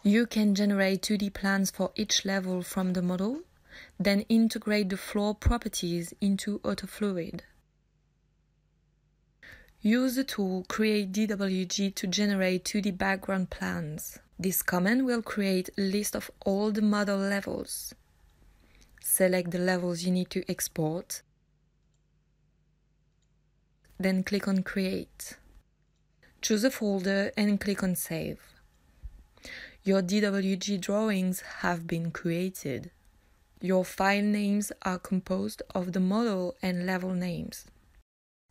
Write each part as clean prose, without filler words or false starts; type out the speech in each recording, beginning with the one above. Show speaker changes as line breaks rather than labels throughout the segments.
You can generate 2D plans for each level from the model, then integrate the floor properties into AutoFluid. Use the tool Create DWG to generate 2D background plans. This command will create a list of all the model levels. Select the levels you need to export, then click on Create. Choose a folder and click on Save. Your DWG drawings have been created. Your file names are composed of the model and level names.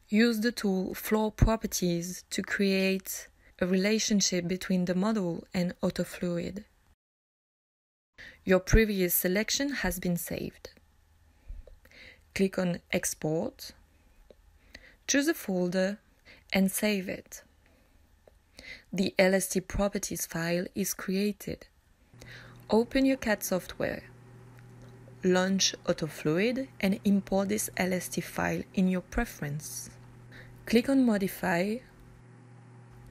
Use the tool Floor Properties to create a relationship between the model and AutoFluid. Your previous selection has been saved. Click on Export, choose a folder and save it. The LST Properties file is created. Open your CAD software. Launch AutoFluid and import this LST file in your preference. Click on Modify,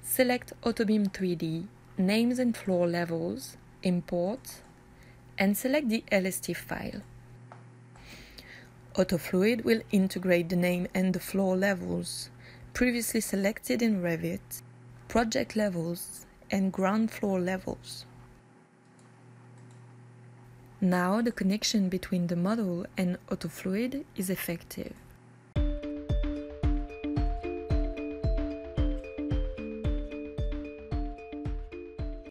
select AutoBeam 3D, Names and Floor Levels, Import, and select the LST file. AutoFluid will integrate the name and the floor levels previously selected in Revit, project levels, and ground floor levels. Now the connection between the model and AutoFluid is effective.